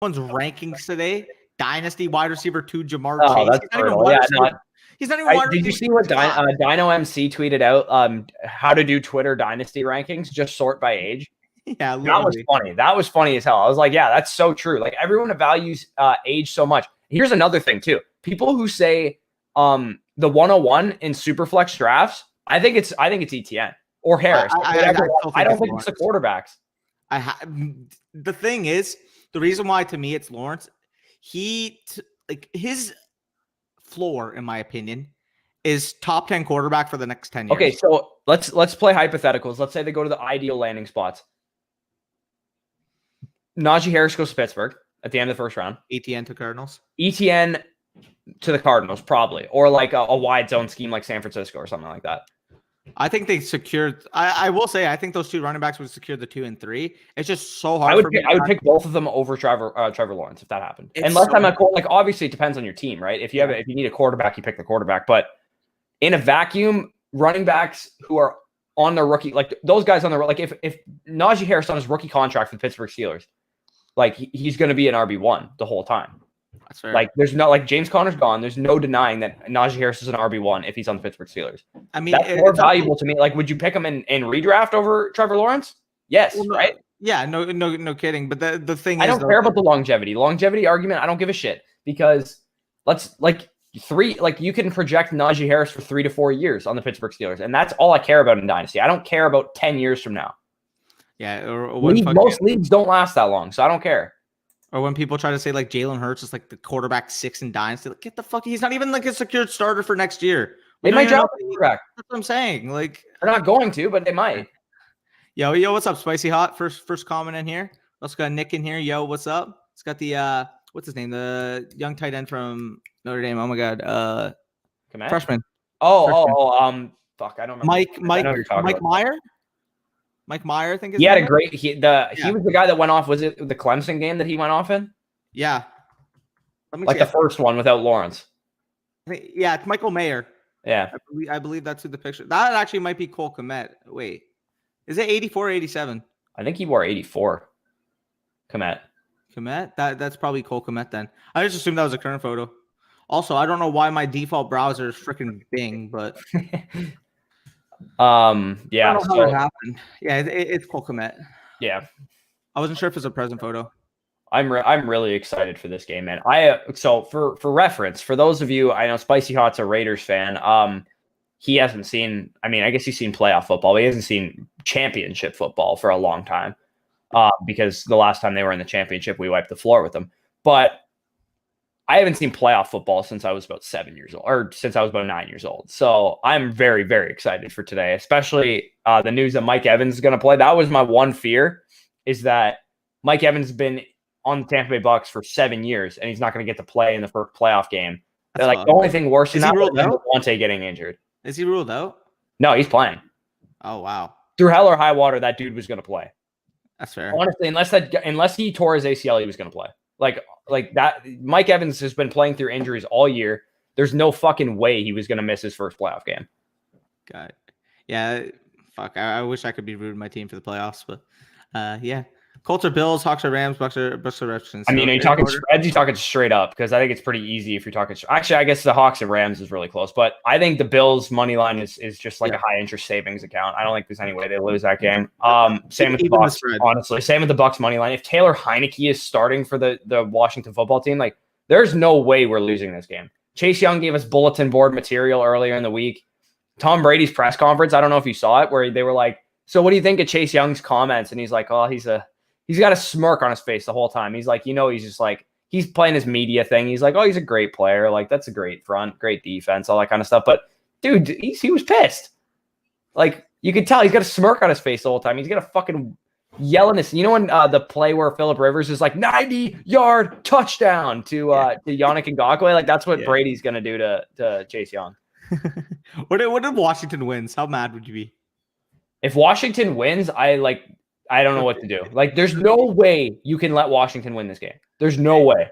One's rankings today. Dynasty wide receiver 2, Jamar Oh, Chase. that's brutal. Yeah, he's not even wide receiver. Did you see what Dino MC tweeted out? How to do Twitter Dynasty rankings? Just sort by age. Yeah, literally. That was funny. That was funny as hell. I was like, yeah, that's so true. Like everyone values age so much. Here's another thing too. People who say the 101 in Superflex drafts, I think it's ETN or Harris. I don't think it's the quarterbacks. The thing is, the reason why to me it's Lawrence, his floor, in my opinion, is top 10 quarterback for the next 10 years. Okay, so let's play hypotheticals. Let's say they go to the ideal landing spots. Najee Harris goes to Pittsburgh at the end of the first round. ETN to Cardinals. ETN to the Cardinals, probably. Or like a wide zone scheme like San Francisco or something like that. I think they secured. I will say, I think those two running backs would secure the 2 and 3. It's just so hard for me. I would pick both of them over Trevor Lawrence if that happened. Unless I'm obviously it depends on your team, right? If you need a quarterback, you pick the quarterback. But in a vacuum, running backs who are on their rookie, like those guys on their, like if Najee Harris on his rookie contract for the Pittsburgh Steelers, like he's going to be an RB1 the whole time. That's fair. Like there's no, like James Conner's gone. There's no denying that Najee Harris is an RB1 if he's on the Pittsburgh Steelers. I mean, that's more valuable to me. Like, would you pick him in redraft over Trevor Lawrence? Yes, right? Yeah, no kidding. But the thing is, I don't care about the longevity argument. I don't give a shit because you can project Najee Harris for 3 to 4 years on the Pittsburgh Steelers, and that's all I care about in Dynasty. I don't care about 10 years from now. Yeah, most leagues don't last that long, so I don't care. Or when people try to say like Jalen Hurts is like the quarterback 6 in Dynasty, like get the fuck. He's not even like a secured starter for next year. They might drop the quarterback. That's what I'm saying. Like they're not going to, but they might. Yo, what's up, Spicy Hot? First comment in here. Also got Nick in here. Yo, what's up? It's got the what's his name? The young tight end from Notre Dame. Oh my god, freshman. Fuck, I don't remember. Mike Meyer. Mike Meyer, I think. He had a great. He was the guy that went off. Was it the Clemson game that he went off in? Yeah, like the first one without Lawrence. Yeah, it's Michael Mayer. Yeah, I believe that's who the picture. That actually might be Cole Kmet. Wait, is it 84 or 87? I think he wore 84. Kmet. That's probably Cole Kmet then. I just assumed that was a current photo. Also, I don't know why my default browser is freaking Bing, but yeah. So it happened. Yeah, it's Cole Kmet. Yeah, I wasn't sure if it's a present photo. I'm really excited for this game, man. So for reference, for those of you, I know Spicy Hot's a Raiders fan. He hasn't seen. I mean, I guess he's seen playoff football, but he hasn't seen championship football for a long time. Because the last time they were in the championship, we wiped the floor with them. But I haven't seen playoff football since I was about 7 years old, or since I was about 9 years old. So I'm very, very excited for today, especially the news that Mike Evans is going to play. That was my one fear, is that Mike Evans has been on the Tampa Bay Bucks for 7 years, and he's not going to get to play in the first playoff game. The only thing worse than that is Devontae getting injured. Is he ruled out? No, he's playing. Oh, wow. Through hell or high water, that dude was going to play. That's fair. Honestly, unless he tore his ACL, he was going to play. Like that. Mike Evans has been playing through injuries all year. There's no fucking way he was going to miss his first playoff game. God, yeah. Fuck. I wish I could be rooting my team for the playoffs, but yeah. Colts or Bills, Hawks or Rams, Bucks or Redskins. I mean, are you talking spreads? You talking straight up? Because I think it's pretty easy if you're talking. Actually, I guess the Hawks and Rams is really close, but I think the Bills money line is just like a high interest savings account. I don't think there's any way they lose that game. Same with the Bucks. Honestly, same with the Bucks money line. If Taylor Heineke is starting for the Washington football team, like there's no way we're losing this game. Chase Young gave us bulletin board material earlier in the week. Tom Brady's press conference. I don't know if you saw it, where they were like, "So what do you think of Chase Young's comments?" And he's like, "Oh, he's got a smirk on his face the whole time. He's like, he's just like, he's playing his media thing. He's like, oh, he's a great player. Like, that's a great front, great defense, all that kind of stuff. But, dude, he was pissed. Like, you could tell he's got a smirk on his face the whole time. He's got a fucking yelling this. You know when the play where Phillip Rivers is like 90-yard touchdown to Yannick Ngakoue? Like, that's what Brady's going to do to Chase Young. What if Washington wins? How mad would you be? If Washington wins, I don't know what to do. Like, there's no way you can let Washington win this game. There's no way.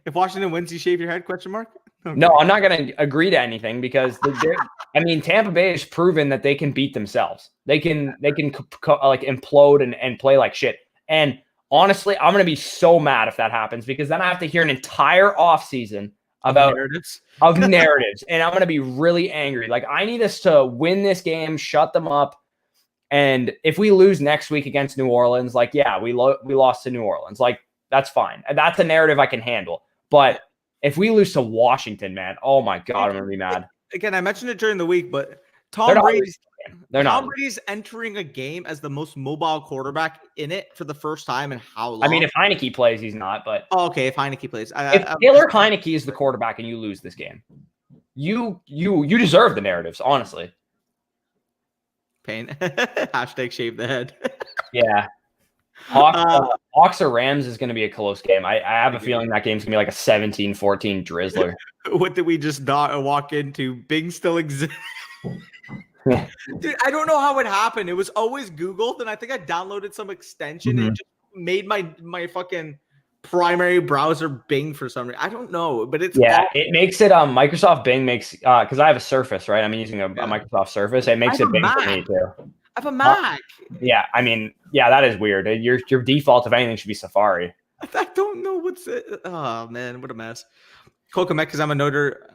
If Washington wins, you shave your head? Question mark. Okay. No, I'm not going to agree to anything because Tampa Bay has proven that they can beat themselves. They can like implode and play like shit. And honestly, I'm going to be so mad if that happens because then I have to hear an entire offseason about narratives. of narratives, and I'm going to be really angry. Like, I need us to win this game, shut them up. And if we lose next week against New Orleans, like, yeah, we lost to New Orleans. Like, that's fine. That's a narrative I can handle. But if we lose to Washington, man, oh my God, I'm going to be mad. Again, I mentioned it during the week, but They're Tom not. Brady's entering a game as the most mobile quarterback in it for the first time in how long? I mean, if Heineke plays, he's not. But okay, if Heineke plays, if Taylor Heineke is the quarterback and you lose this game, you deserve the narratives, honestly. Pain. Hashtag shave the head. Yeah. Hawks or Rams is going to be a close game. I have a feeling that game's going to be like a 17-14 drizzler. What did we just not walk into? Bing still exists. Dude, I don't know how it happened. It was always Googled, and I think I downloaded some extension and it just made my fucking primary browser Bing for some reason. I don't know, but it's it makes it Microsoft Bing makes because I have a Surface, right? I'm using a Microsoft Surface. It makes it Bing for me too. I have a Mac. Yeah, I mean, yeah, that is weird. Your default, if anything, should be Safari. I don't know what's it. Oh man, what a mess. Kokomet, because I'm a Notre.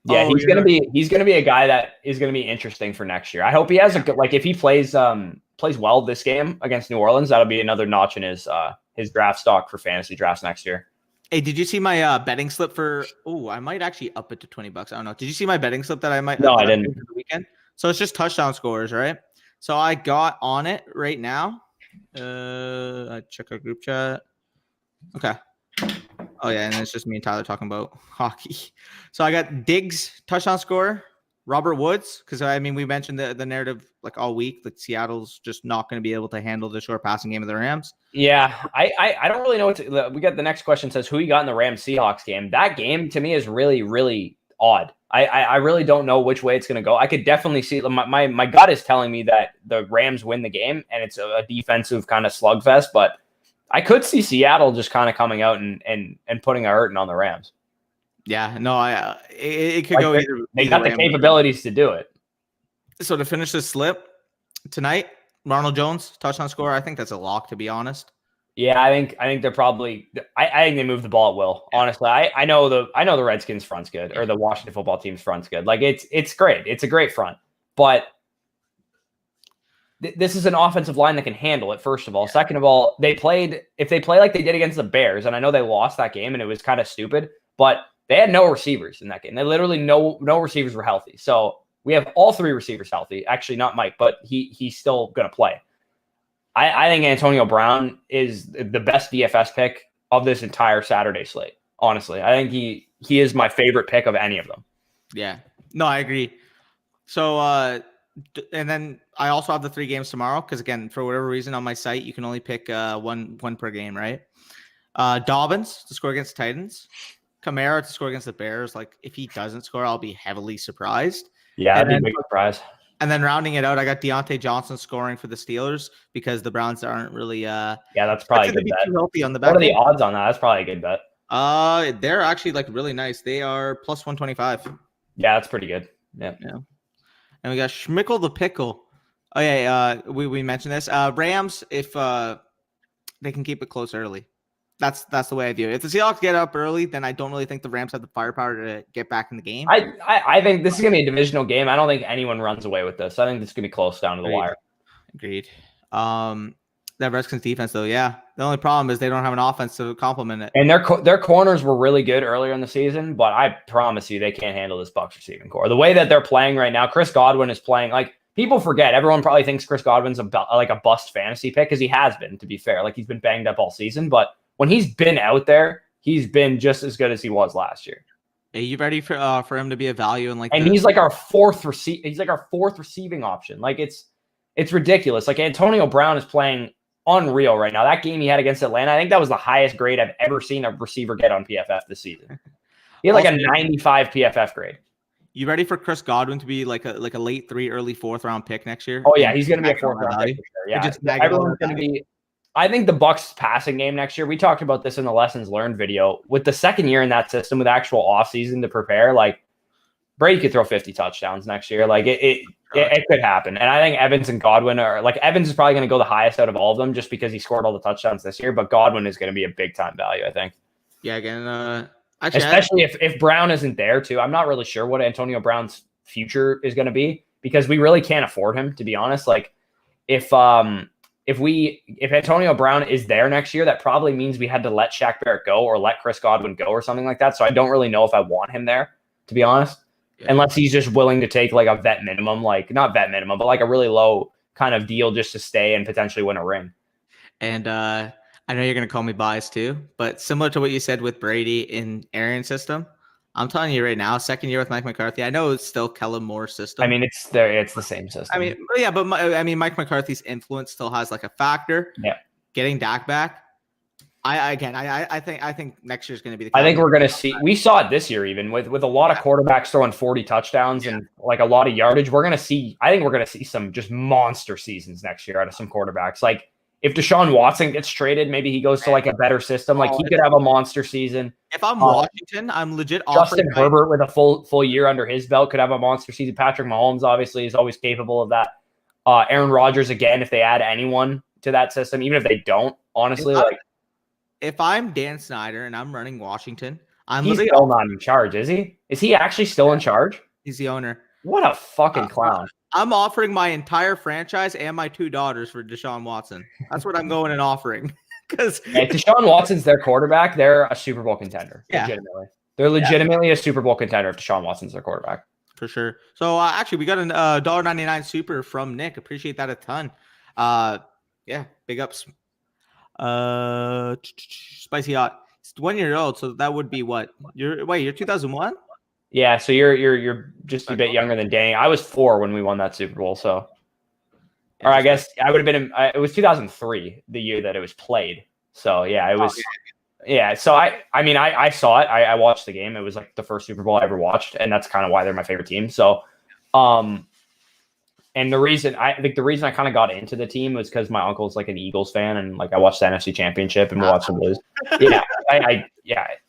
Yeah, he's gonna be a guy that is gonna be interesting for next year. I hope he has a good, like, if he plays well this game against New Orleans, that'll be another notch in his draft stock for fantasy drafts next year. Hey, did you see my betting slip for? Oh, I might actually up it to $20. I don't know. Did you see my betting slip that I might? No, I didn't. For the weekend. So it's just touchdown scores, right? So I got on it right now. I check our group chat. Okay. Oh yeah, and it's just me and Tyler talking about hockey. So I got Diggs touchdown score, Robert Woods, because I mean we mentioned the narrative like all week, like Seattle's just not going to be able to handle the short passing game of the Rams. Yeah, I don't really know what we got. The next question says who you got in the Rams Seahawks game. That game to me is really, really odd. I really don't know which way it's going to go. I could definitely see my gut is telling me that the Rams win the game and it's a defensive kind of slugfest, but I could see Seattle just kind of coming out and putting a hurting on the Rams. Yeah, no, it could go either. They got the capabilities to do it. So to finish this slip tonight, Ronald Jones touchdown score. I think that's a lock, to be honest. Yeah, I think they're probably. I think they move the ball at will. Honestly, I know the Redskins front's good, or the Washington football team's front's good. Like it's great. It's a great front, but this is an offensive line that can handle it. First of all, second of all, if they play like they did against the Bears, and I know they lost that game and it was kind of stupid, but they had no receivers in that game. They literally no receivers were healthy. So we have all three receivers healthy. Actually, not Mike, but he's still going to play. I think Antonio Brown is the best DFS pick of this entire Saturday slate. Honestly, I think he is my favorite pick of any of them. Yeah, no, I agree. So, and then I also have the 3 games tomorrow because again, for whatever reason on my site, you can only pick one per game, right? Dobbins to score against the Titans, Kamara to score against the Bears. Like if he doesn't score, I'll be heavily surprised. Yeah, that'd be a big surprise. And then rounding it out, I got Deontay Johnson scoring for the Steelers because the Browns aren't really. Yeah, that's probably a good bet. Too healthy on the back. What are the odds on that? That's probably a good bet. They're actually like really nice. They are plus 125. Yeah, that's pretty good. Yeah. And we got Schmickle the Pickle. Oh yeah, we mentioned this. Rams, if they can keep it close early. That's the way I view it. If the Seahawks get up early, then I don't really think the Rams have the firepower to get back in the game. I think this is gonna be a divisional game. I don't think anyone runs away with this. I think this is gonna be close down to the wire. Agreed. That Redskins defense though, yeah. The only problem is they don't have an offense to complement it. And their corners were really good earlier in the season, but I promise you they can't handle this Bucs receiving core. The way that they're playing right now, Chris Godwin is playing like people forget. Everyone probably thinks Chris Godwin's a bust fantasy pick because he has been, to be fair. Like he's been banged up all season, but when he's been out there, he's been just as good as he was last year. Are you ready for him to be a value and he's like our fourth receiving option. Like it's ridiculous. Like Antonio Brown is playing unreal right now. That game he had against Atlanta, I think that was the highest grade I've ever seen a receiver get on PFF this season. He had like a 95 PFF grade. You ready for Chris Godwin to be like a late 3, early 4th round pick next year? Oh yeah, he's going to be a 4th round pick for sure. Yeah, everyone's going to be. I think the Bucs passing game next year, we talked about this in the lessons learned video, with the second year in that system with actual offseason to prepare, like Brady could throw 50 touchdowns next year. Like It could happen. And I think Evans and Godwin Evans is probably going to go the highest out of all of them just because he scored all the touchdowns this year. But Godwin is going to be a big time value, I think. Yeah, again, especially if Brown isn't there too. I'm not really sure what Antonio Brown's future is going to be because we really can't afford him, to be honest. Like if Antonio Brown is there next year, that probably means we had to let Shaq Barrett go or let Chris Godwin go or something like that. So I don't really know if I want him there, to be honest. Yeah. Unless he's just willing to take like a vet minimum, like not vet minimum, but like a really low kind of deal just to stay and potentially win a ring. And I know you're going to call me biased too, but similar to what you said with Brady in Aaron's system, I'm telling you right now, second year with Mike McCarthy, I know it's still Kellen Moore's system. I mean, it's the same system. I mean, yeah, but Mike McCarthy's influence still has like a factor. Yeah. Getting Dak back. I think next year's going to be the. I think we're going to see. We saw it this year, even with a lot of quarterbacks throwing 40 touchdowns and like a lot of yardage. We're going to see. I think we're going to see some just monster seasons next year out of some quarterbacks. Like if Deshaun Watson gets traded, maybe he goes to like a better system. Like he could have a monster season. If I'm Washington, I'm legit. Justin Herbert with a full year under his belt could have a monster season. Patrick Mahomes obviously is always capable of that. Aaron Rodgers again, if they add anyone to that system, even if they don't, honestly, if I'm Dan Snyder and I'm running Washington, he's still not in charge, is he? Is he actually still in charge? He's the owner. What a fucking clown. I'm offering my entire franchise and my 2 daughters for Deshaun Watson. That's what I'm going and offering. Because Deshaun Watson's their quarterback. They're a Super Bowl contender. Yeah. Legitimately. They're legitimately a Super Bowl contender if Deshaun Watson's their quarterback. For sure. So actually, we got a $1.99 super from Nick. Appreciate that a ton. Yeah, big ups. Spicy hot. It's 1 year old, so that would be what? You're 2001? Yeah, so you're just a bit younger than Danny. I was 4 when we won that Super Bowl, so or I guess I would have been it was 2003, the year that it was played. So yeah, it was yeah, so I saw it. I watched the game. It was like the first Super Bowl I ever watched, and that's kind of why they're my favorite team. So and the reason I kind of got into the team was because my uncle's like an Eagles fan, and like I watched the NFC Championship and we watched them lose. Yeah,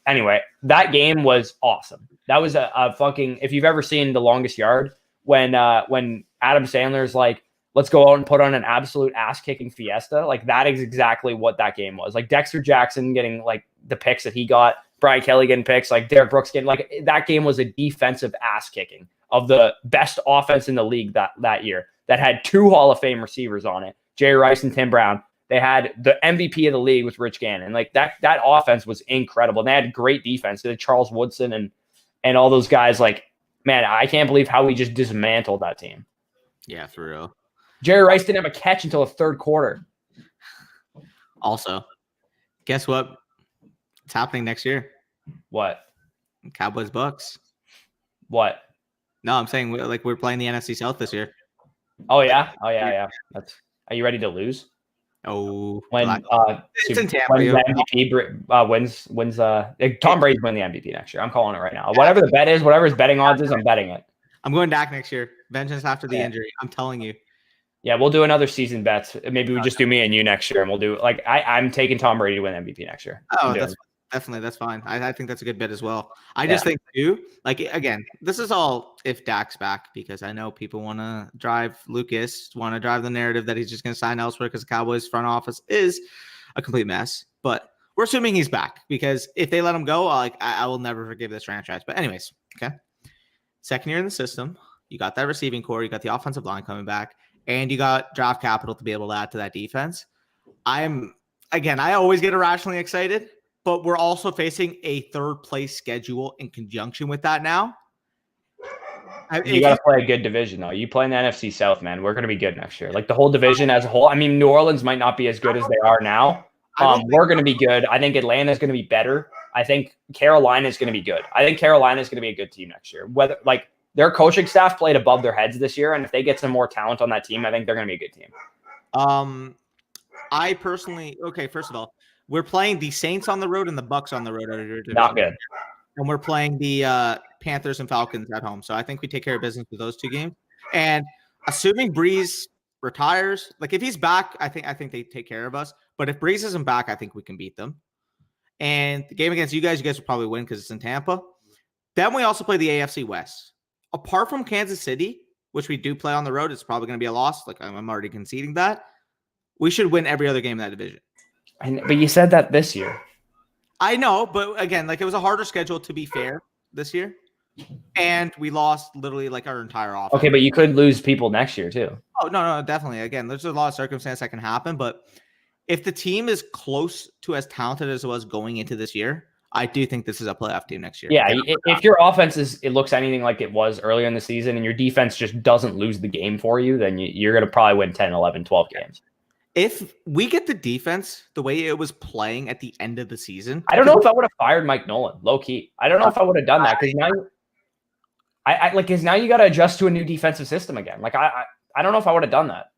Anyway, that game was awesome. That was a fucking. If you've ever seen The Longest Yard, when Adam Sandler's like, let's go out and put on an absolute ass kicking fiesta, like that is exactly what that game was. Like Dexter Jackson getting like the picks that he got, Brian Kelly getting picks, like Derrick Brooks getting like that game was a defensive ass kicking of the best offense in the league that year that had 2 Hall of Fame receivers on it, Jerry Rice and Tim Brown. They had the MVP of the league with Rich Gannon. Like that offense was incredible. And they had great defense. They had Charles Woodson and all those guys. Like, man, I can't believe how we just dismantled that team. Yeah, for real. Jerry Rice didn't have a catch until the 3rd quarter. Also, guess what? It's happening next year. What? Cowboys Bucks. What? No, I'm saying we're playing the NFC South this year. Oh yeah. Are you ready to lose? Oh, when it's in Tampa. When the MVP wins Tom Brady's winning the MVP next year. I'm calling it right now. Whatever the bet is, whatever his betting odds is, I'm betting it. I'm going Dak next year. Vengeance after the injury. I'm telling you. Yeah, we'll do another season bets. Maybe we just do me and you next year, and we'll do I'm taking Tom Brady to win MVP next year. Oh, that's fine. I think that's a good bet as well. I just think too, like again, this is all if Dak's back because I know people want to drive the narrative that he's just going to sign elsewhere because the Cowboys front office is a complete mess. But we're assuming he's back because if they let him go, I will never forgive this franchise. But anyways, okay. Second year in the system, you got that receiving core, you got the offensive line coming back, and you got draft capital to be able to add to that defense. I always get irrationally excited. But we're also facing a 3rd place schedule in conjunction with that now. You got to play a good division, though. You play in the NFC South, man. We're going to be good next year. Like the whole division as a whole. I mean, New Orleans might not be as good as they are now. We're going to be good. I think Atlanta is going to be better. I think Carolina is going to be good. I think Carolina is going to be a good team next year. Whether like their coaching staff played above their heads this year, and if they get some more talent on that team, I think they're going to be a good team. I personally, first of all, we're playing the Saints on the road and the Bucks on the road. Not good. And we're playing the Panthers and Falcons at home. So I think we take care of business with those 2 games. And assuming Brees retires, like if he's back, I think they take care of us. But if Brees isn't back, I think we can beat them. And the game against you guys will probably win because it's in Tampa. Then we also play the AFC West. Apart from Kansas City, which we do play on the road, it's probably going to be a loss. Like I'm already conceding that. We should win every other game in that division. But you said that this year. I know, but again, like it was a harder schedule to be fair this year. And we lost literally like our entire offense. Okay, but you could lose people next year too. Oh, no, definitely. Again, there's a lot of circumstances that can happen, but if the team is close to as talented as it was going into this year, I do think this is a playoff team next year. Yeah, if your offense it looks anything like it was earlier in the season and your defense just doesn't lose the game for you, then you're going to probably win 10, 11, 12 games. If we get the defense the way it was playing at the end of the season. I don't know if I would have fired Mike Nolan, low key. I don't know if I would have done that because now because now you got to adjust to a new defensive system again. Like I don't know if I would have done that.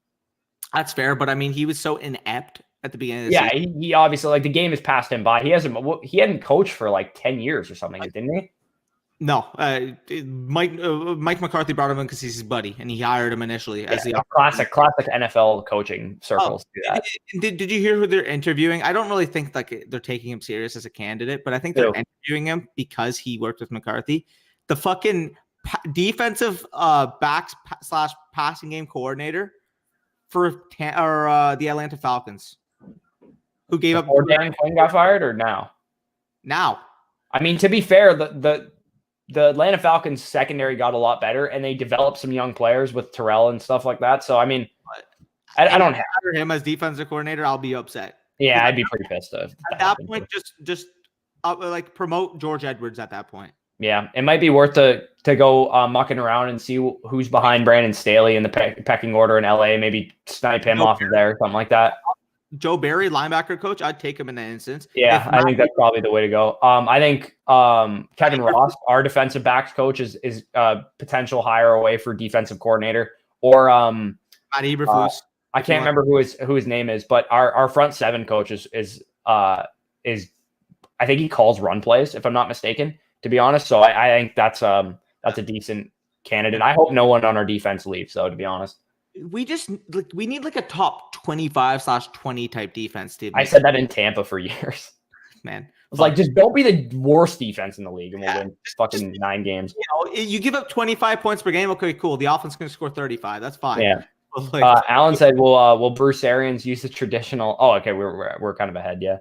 That's fair, but I mean, he was so inept at the beginning of the season. He obviously like the game has passed him by. He hadn't coached for like 10 years or something, didn't he? No, Mike McCarthy brought him in because he's his buddy, and he hired him initially as the classic NFL coaching circles. Did you hear who they're interviewing? I don't really think like they're taking him serious as a candidate, but I think they're interviewing him because he worked with McCarthy. The fucking defensive backs / passing game coordinator for the Atlanta Falcons, who gave up. Before Dan Quinn got fired, or now? Now, I mean, to be fair, the Atlanta Falcons secondary got a lot better, and they developed some young players with Terrell and stuff like that. So I mean, I don't have him as defensive coordinator. I'll be upset. Yeah, I'd be pretty pissed off. At that point, just like promote George Edwards at that point. Yeah, it might be worth to go mucking around and see who's behind Brandon Staley in the pecking order in LA. Maybe snipe him off of there, something like that. Joe Barry, linebacker coach, I'd take him in that instance. Yeah, I think that's probably the way to go. I think Kevin Ross, our defensive backs coach, is potential hire away for defensive coordinator. Or Matt Eberflus. I can't remember who his name is, but our front seven coach is I think he calls run plays, if I'm not mistaken, to be honest. So I think that's a decent candidate. I hope no one on our defense leaves, though, to be honest. We need like a top 25/20 type defense team. I said that in Tampa for years. Man, I was like, just don't be the worst defense in the league, and we'll win fucking 9 games. You give up 25 points per game. Okay, cool. The offense can score 35. That's fine. Yeah. Alan said, "Will Bruce Arians use the traditional?" Oh, okay, we're kind of ahead. Yeah.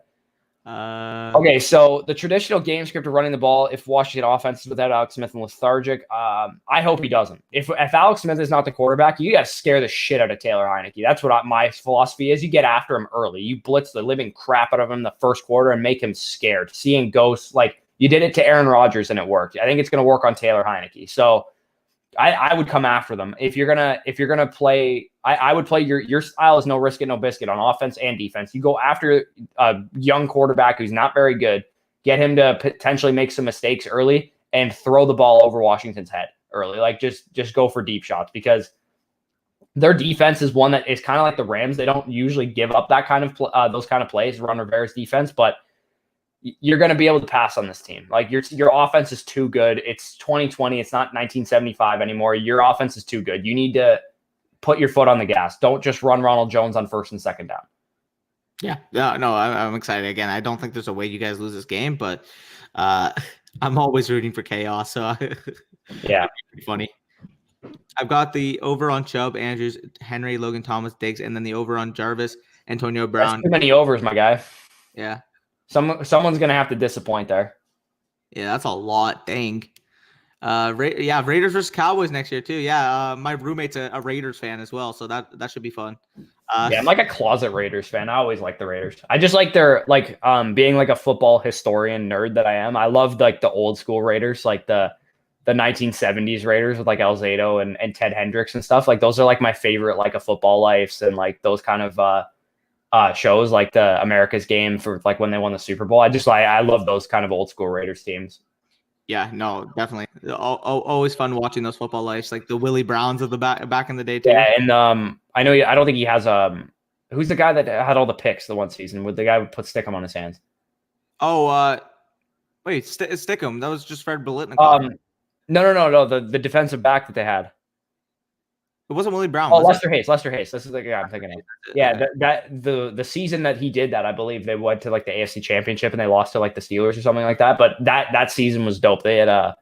Okay, so the traditional game script of running the ball, if Washington offense is without Alex Smith and lethargic, I hope he doesn't. If Alex Smith is not the quarterback, you got to scare the shit out of Taylor Heineke. That's what my philosophy is. You get after him early. You blitz the living crap out of him the first quarter and make him scared. Seeing ghosts, like you did it to Aaron Rodgers and it worked. I think it's going to work on Taylor Heineke. So I would come after them. If you're gonna play, I would play your style is no risk it, no biscuit on offense and defense. You go after a young quarterback who's not very good, get him to potentially make some mistakes early and throw the ball over Washington's head early. Like just go for deep shots, because their defense is one that is kind of like the Rams. They don't usually give up that kind of those kind of plays, Ron Rivera's defense, but you're going to be able to pass on this team. Like your offense is too good. It's 2020. It's not 1975 anymore. Your offense is too good. You need to put your foot on the gas. Don't just run Ronald Jones on first and second down. Yeah. No, I'm excited. Again, I don't think there's a way you guys lose this game, but I'm always rooting for chaos. So yeah, pretty funny. I've got the over on Chubb, Andrews, Henry, Logan Thomas, Diggs, and then the over on Jarvis, Antonio Brown. That's too many overs, my guy. Yeah. Someone's going to have to disappoint there. Yeah, that's a lot. Dang. Raiders versus Cowboys next year too. Yeah, my roommate's a Raiders fan as well, so that should be fun. Yeah, I'm like a closet Raiders fan. I always like the Raiders. I just like their being like a football historian nerd that I am. I love like the old school Raiders, like the 1970s Raiders with like Alzado and Ted Hendricks and stuff. Like those are like my favorite, like a Football Lives and like those kind of shows, like the America's Game for like when they won the Super Bowl. I love those kind of old school Raiders teams. Yeah, no, definitely. Always fun watching those Football Lives, like the Willie Browns of the back in the day too. Yeah, and I don't think he has who's the guy that had all the picks the one season with the guy who put Stickum on his hands. Oh, wait, Stickum. That was just Fred Biletnikoff. No. The defensive back that they had. It wasn't Willie Brown. Oh, Lester Hayes. This is the guy I'm thinking of. Yeah, the season that he did that, I believe they went to like the AFC Championship and they lost to like the Steelers or something like that. But that season was dope. They had I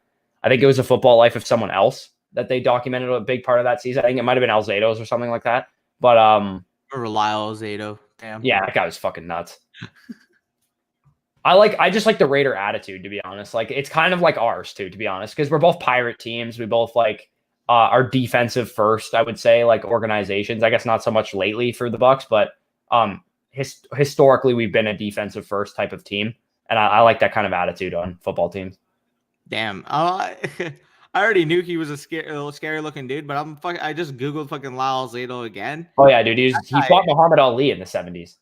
think it was a Football Life of someone else that they documented a big part of that season. I think it might have been Alzado's or something like that. But Or Lyle Zato. Damn. yeah, that guy was fucking nuts. I just like the Raider attitude, to be honest. Like, it's kind of like ours too, to be honest, because we're both pirate teams. We both like are defensive first, I would say, like organizations. I guess not so much lately for the Bucks, but historically we've been a defensive first type of team, and I like that kind of attitude on football teams. Damn. I already knew he was a little scary looking dude, but I just googled fucking Lyle Zato again. Oh yeah, dude. He fought Muhammad Ali in the 70s.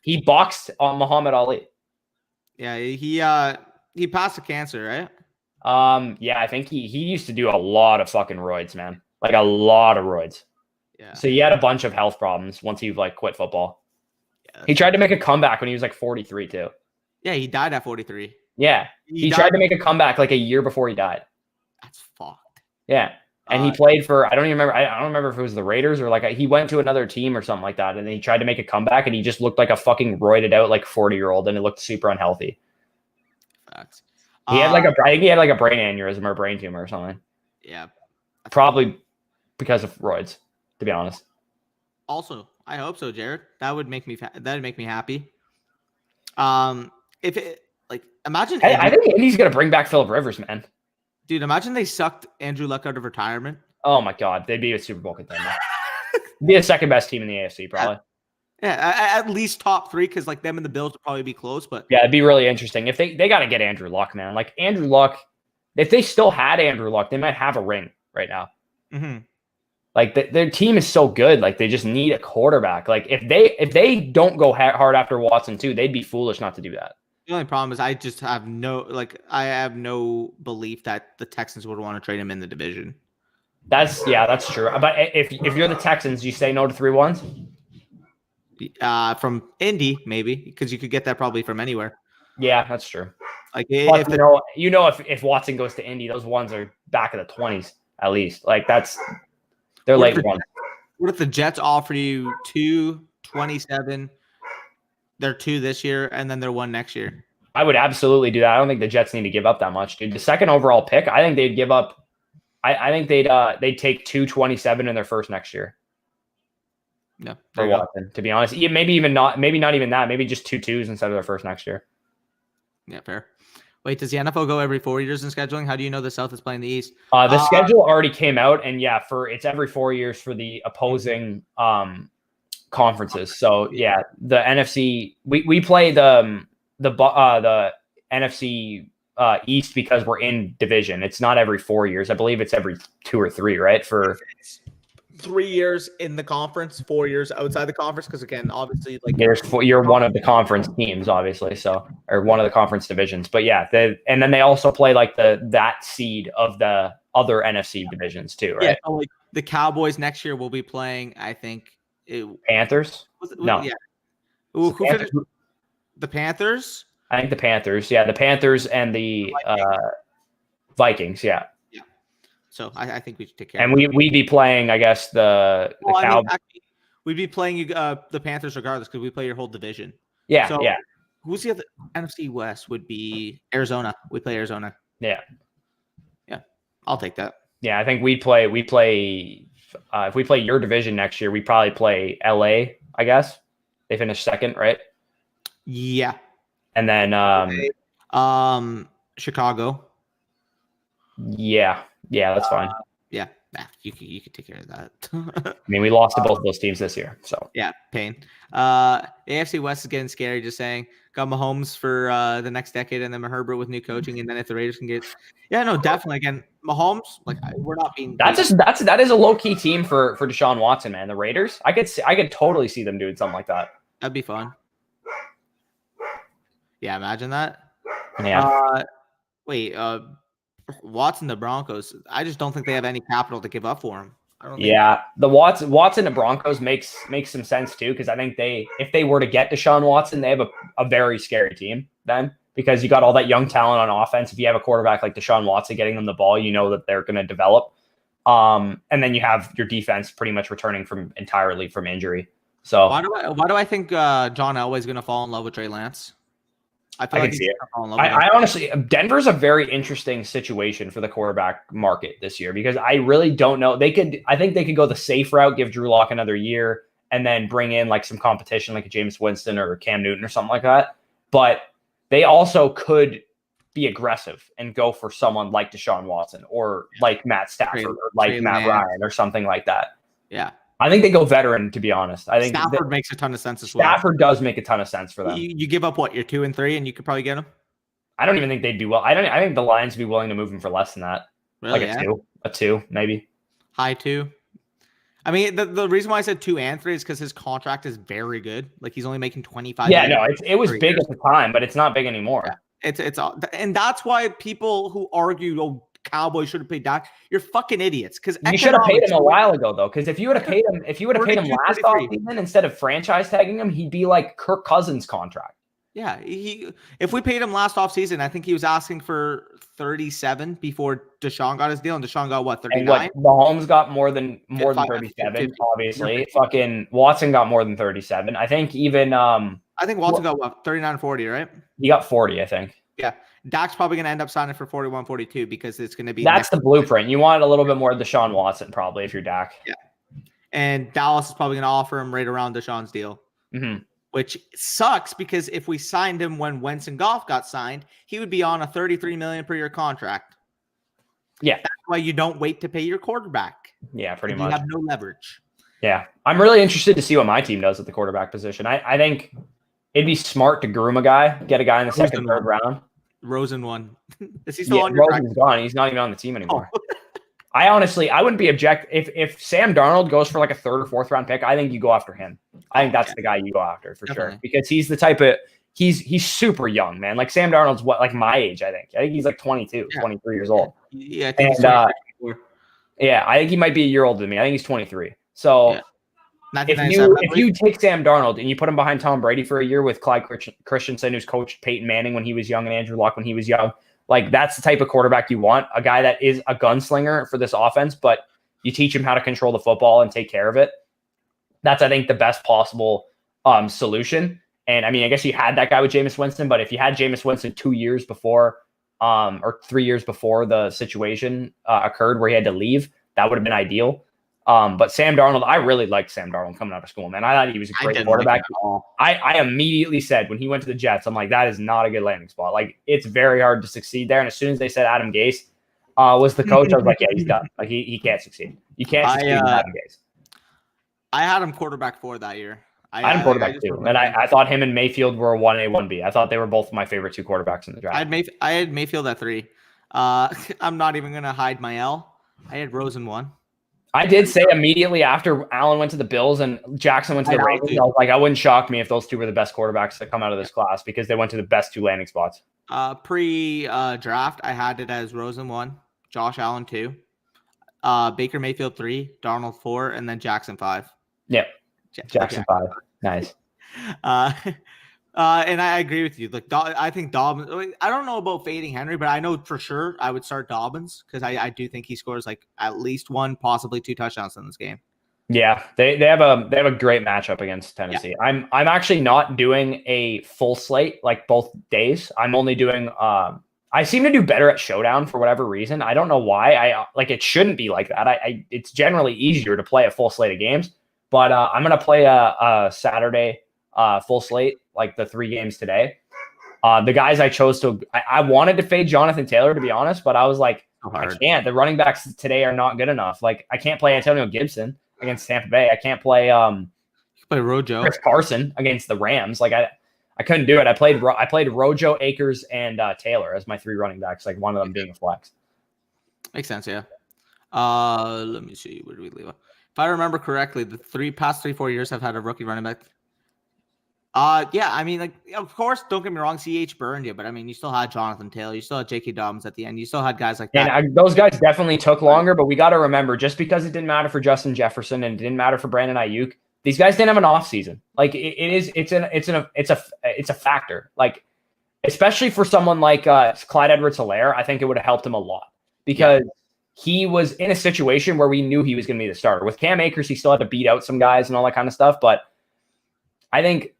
He boxed on Muhammad Ali. Yeah, he passed the cancer, right? Yeah, I think he used to do a lot of fucking roids, man. Like a lot of roids. Yeah. So he had a bunch of health problems once he like quit football. Yeah, he tried to make a comeback when he was like 43 too. Yeah, he died at 43. Yeah. He tried to make a comeback like a year before he died. That's fucked. Yeah. And he played for, I don't remember if it was the Raiders or like he went to another team or something like that. And then he tried to make a comeback and he just looked like a fucking roided out like 40-year-old and it looked super unhealthy. Facts. He had I think he had like a brain aneurysm or brain tumor or something. Yeah. Probably because of roids, to be honest. Also, I hope so, Jared. That'd make me happy. If it like imagine I think Indy's gonna bring back Phillip Rivers, man. Dude, imagine they sucked Andrew Luck out of retirement. Oh my god, they'd be a Super Bowl contender. Be the second best team in the AFC, probably. Yeah, at least top 3, because like them and the Bills would probably be close. But yeah, it'd be really interesting if they got to get Andrew Luck, man. Like Andrew Luck, if they still had Andrew Luck, they might have a ring right now. Mm-hmm. Like their team is so good, like they just need a quarterback. Like if they don't go hard after Watson too, they'd be foolish not to do that. The only problem is I just have no belief that the Texans would want to trade him in the division. That's true. But if you're the Texans, you say no to 3-1s? From Indy, maybe, because you could get that probably from anywhere. Yeah, that's true. Like if if Watson goes to Indy, those ones are back in the 20s at least. Like they're late ones. What if the Jets offer you 227? They're 2 this year, and then they're 1 next year. I would absolutely do that. I don't think the Jets need to give up that much, dude. The second overall pick, I think they'd give up. I think they'd take 227 in their first next year. Yeah, for Watson, to be honest. Maybe not even that. Maybe just 2 2s instead of their first next year. Yeah, fair. Wait, does the NFL go every 4 years in scheduling? How do you know the South is playing the East? The schedule already came out, and yeah, it's every 4 years for the opposing conferences. So yeah, the NFC we play the NFC East because we're in division. It's not every 4 years. I believe it's every 2 or 3, right? For 3 years in the conference, 4 years outside the conference. Because again, obviously, like you're one of the conference teams, obviously. So or one of the conference divisions. But yeah, and then they also play like that seed of the other NFC divisions too, right? Yeah, so like the Cowboys next year will be playing. I think Panthers. No, yeah. Who finished? The Panthers. I think the Panthers. Yeah, the Panthers and the Vikings. Yeah. So I think we should take care. And we'd be playing, I guess, the Cowboys. We'd be playing the Panthers regardless because we play your whole division. Yeah, so yeah. Who's the other NFC West? Would be Arizona. We play Arizona. Yeah. Yeah, I'll take that. Yeah, I think we play. If we play your division next year, we probably play LA. I guess they finished second, right? Yeah. And then Chicago. Yeah, that's fine. Yeah, you could take care of that. I mean, we lost to both of those teams this year, so yeah, pain. AFC West is getting scary. Just saying, got Mahomes for the next decade, and then Herbert with new coaching, and then if the Raiders can get, definitely again, Mahomes. Like we're not being. That is a low key team for Deshaun Watson, man. The Raiders, I could totally see them doing something like that. That'd be fun. Yeah, imagine that. Yeah. Wait. Watson, the Broncos. I just don't think they have any capital to give up for him. The Watson, the Broncos makes some sense too, because I think if they were to get Deshaun Watson, they have a very scary team then, because you got all that young talent on offense. If you have a quarterback like Deshaun Watson getting them the ball, you know that they're going to develop. And then you have your defense pretty much returning entirely from injury. So why do I think John Elway's going to fall in love with Trey Lance? I feel I like can see it. falling in love with him. I honestly, Denver's a very interesting situation for the quarterback market this year because I really don't know. I think they could go the safe route, give Drew Lock another year, and then bring in like some competition like a Jameis Winston or Cam Newton or something like that. But they also could be aggressive and go for someone like Deshaun Watson or like Matt Stafford or like Matt Ryan or something like that. Yeah. I think they go veteran, to be honest. I think Stafford makes a ton of sense as well. Stafford does make a ton of sense for them. You give up what, you're 2 and 3, and you could probably get him. I don't even think they'd be well. I think the Lions would be willing to move him for less than that. Really, like a two, maybe. High 2. I mean, the reason why I said 2 and 3 is because his contract is very good. Like he's only making 25. Yeah, no, it was big at the time, but it's not big anymore. Yeah. It's and that's why people who argue, oh, Cowboys should have paid Dak, you're fucking idiots. Because you should have paid him a while ago, though. Because if you would have paid him, last offseason instead of franchise tagging him, he'd be like Kirk Cousins' contract. Yeah, if we paid him last offseason, I think he was asking for 37 before Deshaun got his deal, and Deshaun got what, 39? And Mahomes got more than 37, 50. Obviously. Fucking Watson got more than 37. I think even I think Watson got what, 39, 40, right? He got 40, I think. Yeah. Dak's probably going to end up signing for 41, 42 because it's going to be. That's the blueprint. You want a little bit more of Deshaun Watson, probably, if you're Dak. Yeah. And Dallas is probably going to offer him right around Deshaun's deal, which sucks because if we signed him when Wentz and Goff got signed, he would be on a $33 million per year contract. Yeah. That's why you don't wait to pay your quarterback. Yeah, pretty much. You have no leverage. Yeah. I'm really interested to see what my team does at the quarterback position. I think it'd be smart to groom a guy, get a guy in the second, third round. Rosen won. Is he still on your Rosen's gone. He's not even on the team anymore. Oh. I wouldn't be if Sam Darnold goes for like a 3rd or 4th round pick. I think you go after him. I think that's the guy you go after for sure because he's the type of he's super young, man. Like Sam Darnold's like my age. I think he's like 22, 23 years old. Yeah, I think I think he might be a year older than me. I think he's 23. So. If you take Sam Darnold and you put him behind Tom Brady for a year with Clyde Christensen, who's coached Peyton Manning when he was young and Andrew Luck when he was young, like that's the type of quarterback you want, a guy that is a gunslinger for this offense, but you teach him how to control the football and take care of it. That's, I think, the best possible solution. And I mean, I guess you had that guy with Jameis Winston, but if you had Jameis Winston 2 years before or 3 years before the situation occurred where he had to leave, that would have been ideal. But Sam Darnold, I really liked Sam Darnold coming out of school, man. I thought he was a great quarterback. I immediately said when he went to the Jets, I'm like, that is not a good landing spot. Like, it's very hard to succeed there. And as soon as they said Adam Gase was the coach, I was like, yeah, he's done. Like, he can't succeed. You can't succeed with Adam Gase. I had him quarterback 4 that year. I had him quarterback too. And I thought him and Mayfield were 1A, 1B. I thought they were both my favorite 2 quarterbacks in the draft. I had Mayfield at 3. I'm not even going to hide my L. I had Rosen 1. I did say immediately after Allen went to the Bills and Jackson went to the Ravens, I was like, I wouldn't shock me if those 2 were the best quarterbacks that come out of this class because they went to the best 2 landing spots. Pre-draft, I had it as Rosen 1, Josh Allen 2, Baker Mayfield 3, Darnold 4, and then Jackson 5. Yep, Jackson 5. Nice. And I agree with you. Like, I think Dobbins. I don't know about fading Henry, but I know for sure I would start Dobbins because I do think he scores like at least 1, possibly 2 touchdowns in this game. Yeah, they have a great matchup against Tennessee. Yeah. I'm actually not doing a full slate like both days. I'm only doing. I seem to do better at Showdown for whatever reason. I don't know why. It shouldn't be like that. It's generally easier to play a full slate of games, but I'm gonna play a Saturday full slate. Like the 3 games today. The guys I chose I wanted to fade Jonathan Taylor, to be honest, but I was like, I can't. The running backs today are not good enough. Like, I can't play Antonio Gibson against Tampa Bay. I can't play Rojo. Chris Carson against the Rams. Like, I couldn't do it. I played Rojo, Akers, and Taylor as my 3 running backs, like one of them being a flex. Makes sense, yeah. Let me see. Where do we leave it? If I remember correctly, the past 3-4 years have had a rookie running back. Yeah, I mean, like, of course, don't get me wrong, CH burned you, but I mean, you still had Jonathan Taylor, you still had J.K. Dobbins at the end, you still had guys like that. And those guys definitely took longer, but we got to remember, just because it didn't matter for Justin Jefferson and it didn't matter for Brandon Ayuk, these guys didn't have an off season. Like, it's a factor. Like, especially for someone like Clyde Edwards-Helaire, I think it would have helped him a lot because he was in a situation where we knew he was going to be the starter. With Cam Akers, he still had to beat out some guys and all that kind of stuff, but I think.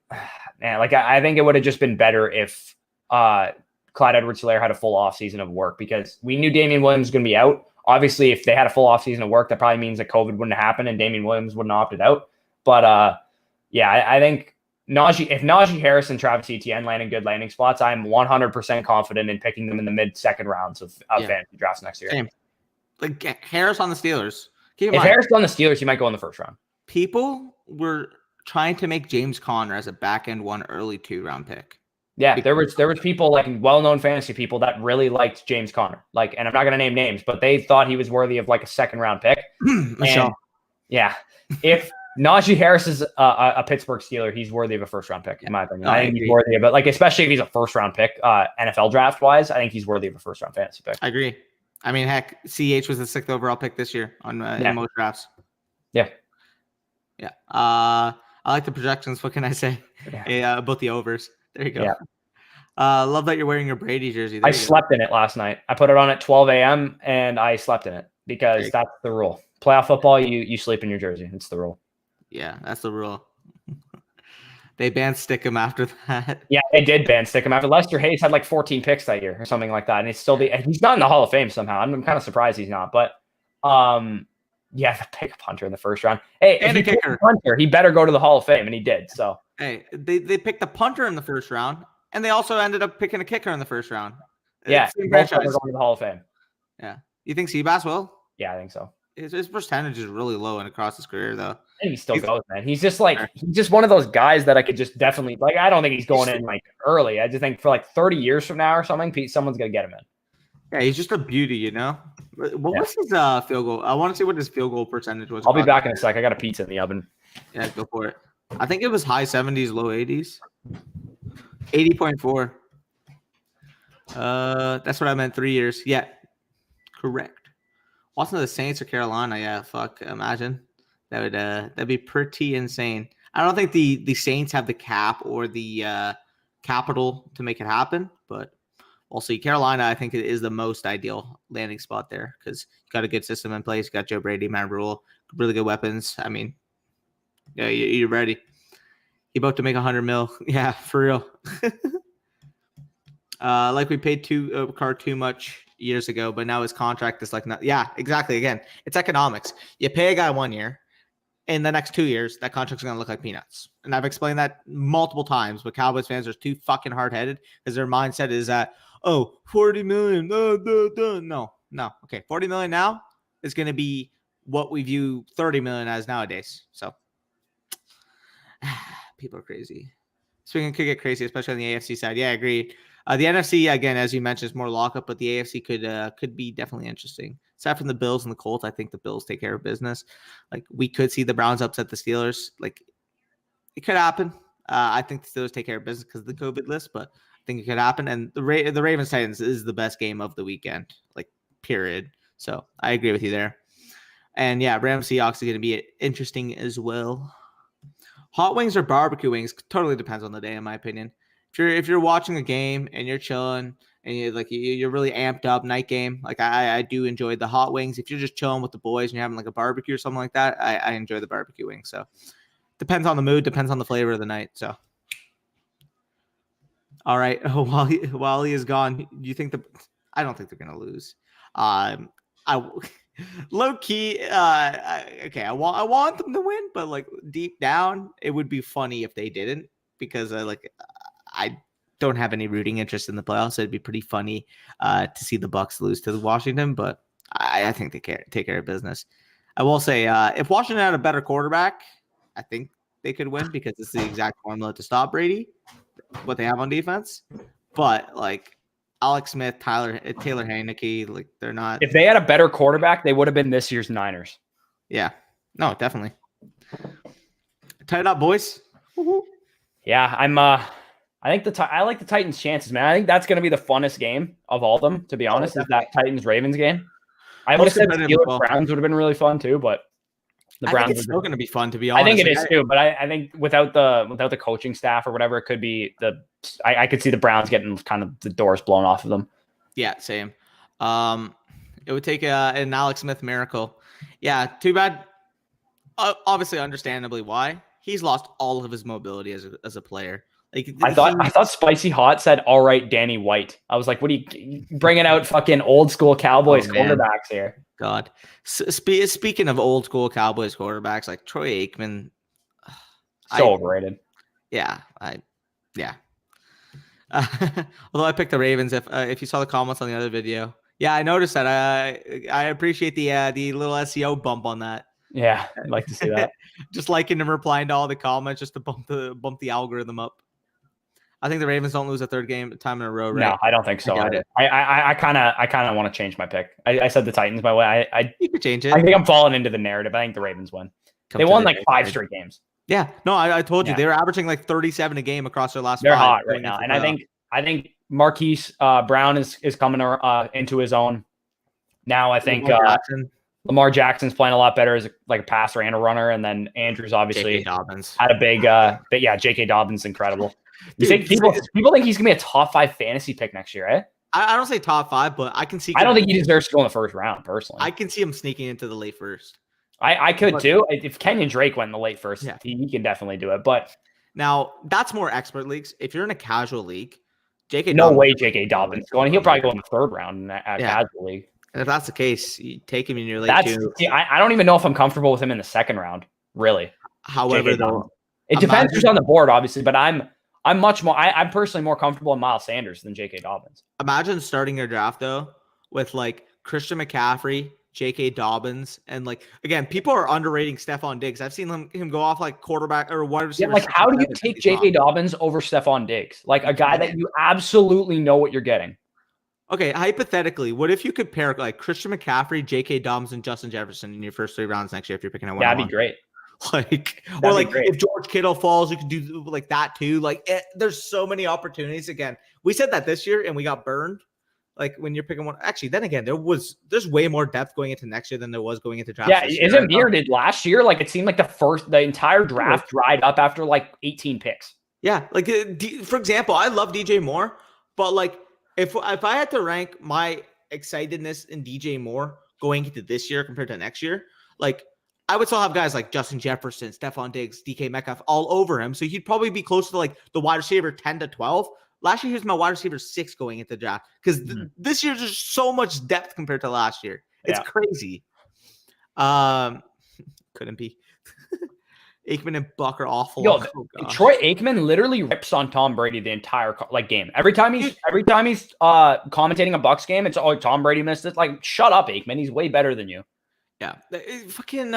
Man, like I think it would have just been better if Clyde Edwards-Helaire had a full offseason of work, because we knew Damian Williams was going to be out. Obviously, if they had a full offseason of work, that probably means that COVID wouldn't happen and Damian Williams wouldn't have opted out. But I think if Najee Harris and Travis Etienne land in good landing spots, I'm 100% confident in picking them in the mid-second rounds of fantasy drafts next year. Same. Like Harris on the Steelers. If Harris on the Steelers, he might go in the first round. People were trying to make James Conner as a back-end 1 early 2-round pick. Yeah, there was people, like well-known fantasy people, that really liked James Conner. Like, and I'm not going to name names, but they thought he was worthy of like a second-round pick. And, yeah, if Najee Harris is a Pittsburgh Steeler, he's worthy of a first-round pick, in my opinion. I think he's worthy of it. Like, especially if he's a first-round pick, NFL draft-wise, I think he's worthy of a first-round fantasy pick. I agree. I mean, heck, CH was the 6th overall pick this year in most drafts. Yeah. Yeah. I like the projections. What can I say? Yeah. Both the overs. There you go. Yeah. Love that you're wearing your Brady jersey. I slept in it last night. I put it on at 12 a.m. and I slept in it because that's the rule. Playoff football, you sleep in your jersey. It's the rule. Yeah, that's the rule. They banned Stickum after that. Yeah, they did ban Stickum after. Lester Hayes had like 14 picks that year or something like that, and he's not in the Hall of Fame somehow. I'm kind of surprised he's not, but yeah, the pick a punter in the first round. Hey, and if he picked a punter, he better go to the Hall of Fame, and he did. So hey, they picked the punter in the first round, and they also ended up picking a kicker in the first round. Yeah, both are going to the Hall of Fame. Yeah, you think Seabass will? Yeah, I think so. His percentage is really low and across his career, though. And he still goes, man. He's just one of those guys that I could just definitely like. I don't think he's going in like early. I just think for like 30 years from now or something, someone's gonna get him in. Yeah, he's just a beauty, you know. What was his field goal? I want to see what his field goal percentage was. I'll be back in a sec. I got a pizza in the oven. Yeah, go for it. I think it was high 70s, low 80s. 80.4. That's what I meant. 3 years. Yeah, correct. Wasn't the Saints or Carolina? Yeah, fuck. Imagine that'd be pretty insane. I don't think the Saints have the cap or the capital to make it happen, but we'll see. Carolina, I think, it is the most ideal landing spot there because you got a good system in place. You got Joe Brady, Matt Rule, really good weapons. I mean, yeah, you're ready. You about to make $100 million? Yeah, for real. Like we paid Carr too much years ago, but now his contract is like, not, yeah, exactly. Again, it's economics. You pay a guy 1 year, in the next 2 years, that contract's going to look like peanuts. And I've explained that multiple times, but Cowboys fans are too fucking hard-headed because their mindset is that, oh, $40 million. No. Okay, $40 million now is going to be what we view $30 million as nowadays. So people are crazy. Swinging could get crazy, especially on the AFC side. Yeah, I agree. The NFC, again, as you mentioned, is more lockup, but the AFC could be definitely interesting. Aside from the Bills and the Colts, I think the Bills take care of business. Like, we could see the Browns upset the Steelers. Like, it could happen. I think the Steelers take care of business because of the COVID list, but I think it could happen. And the Ravens-Titans is the best game of the weekend, like, period. So I agree with you there. And, yeah, Rams-Seahawks is going to be interesting as well. Hot wings or barbecue wings totally depends on the day, in my opinion. If you're watching a game and you're chilling and you're really amped up night game, like I do enjoy the hot wings. If you're just chilling with the boys and you're having like a barbecue or something like that, I enjoy the barbecue wings. So depends on the mood, depends on the flavor of the night. So all right, while he is gone, do you think I don't think they're gonna lose. Low key, okay. I want them to win, but like deep down, it would be funny if they didn't because I don't have any rooting interest in the playoffs. It'd be pretty funny to see the Bucs lose to Washington, but I think they take care of business. I will say, if Washington had a better quarterback, I think they could win because it's the exact formula to stop Brady, what they have on defense. But like Alex Smith, Taylor Heineke, like they're not. If they had a better quarterback, they would have been this year's Niners. Yeah, no, definitely. Tie it up, boys. Woo-hoo. Yeah, I like the Titans' chances, man. I think that's going to be the funnest game of all of them, to be honest, is that Titans-Ravens game. I would have said the Steelers-Browns would have been really fun too, but the Browns think it's still going to be fun, to be honest. I think it is too, but I think without the coaching staff or whatever, it could be I could see the Browns getting kind of the doors blown off of them. Yeah, same. It would take an Alex Smith miracle. Yeah, too bad. Obviously, understandably why. He's lost all of his mobility as a player. Like I thought Spicy Hot said, "All right, Danny White." I was like, "What are you bringing out fucking old school Cowboys quarterbacks here?" God. Speaking of old school Cowboys quarterbacks, like Troy Aikman, overrated. Yeah. Although I picked the Ravens. If you saw the comments on the other video, yeah, I noticed that. I appreciate the little SEO bump on that. Yeah, I'd like to see that. Just liking and replying to all the comments just to bump the algorithm up. I think the Ravens don't lose a third game time in a row, right? No, I don't think so. I kind of want to change my pick. I said the Titans my way. You could change it. I think I'm falling into the narrative. I think the Ravens win. They won like 5 straight games. Yeah, no, I told you they were averaging like 37 a game across their last. They're 5 hot right now, and I think Marquise Brown is coming into his own now. I think Lamar Jackson's playing a lot better as a passer and a runner, and then Andrews obviously had a big. But yeah, J.K. Dobbins incredible. You think people think he's gonna be a top 5 fantasy pick next year, eh? I don't say top 5, but I can see. I don't think he deserves to go in the first round personally. I can see him sneaking into the late first. I could too. If Kenyon Drake went in the late first, he can definitely do it. But now that's more expert leagues. If you're in a casual league, J.K. Dobbins going. He'll probably go in the third round in a casual league. And if that's the case, you take him in your late 2. I don't even know if I'm comfortable with him in the second round. Really. However, though, it depends who's on the board, obviously. But I'm much more. I'm personally more comfortable in Miles Sanders than J.K. Dobbins. Imagine starting your draft though with like Christian McCaffrey, J.K. Dobbins, and like again, people are underrating Stefon Diggs. I've seen him go off like quarterback or wide receiver. Yeah, like how do you take J.K. Dobbins over Stefon Diggs? Like a guy that you absolutely know what you're getting. Okay, hypothetically, what if you could pair like Christian McCaffrey, J.K. Dobbins, and Justin Jefferson in your first 3 rounds next year if you're picking a one? That'd be great. If George Kittle falls, you could do like that too. Like there's so many opportunities. Again, we said that this year and we got burned. Like when you're picking one, actually, then again, there's way more depth going into next year than there was going into draft. Yeah, isn't weird? Last year, like it seemed like the entire draft dried up after like 18 picks. Yeah, like for example, I love DJ Moore, but like if I had to rank my excitedness in DJ Moore going into this year compared to next year, like I would still have guys like Justin Jefferson, Stefon Diggs, DK Metcalf all over him. So he'd probably be close to like the wide receiver 10 to 12. Last year, he was my wide receiver 6 going into the draft because this year there's so much depth compared to last year. It's crazy. Couldn't be. Aikman and Buck are awful. Yo, Troy Aikman literally rips on Tom Brady the entire game. Every time he's commentating a Bucks game, it's Tom Brady missed it. Like, shut up, Aikman. He's way better than you. Yeah, fucking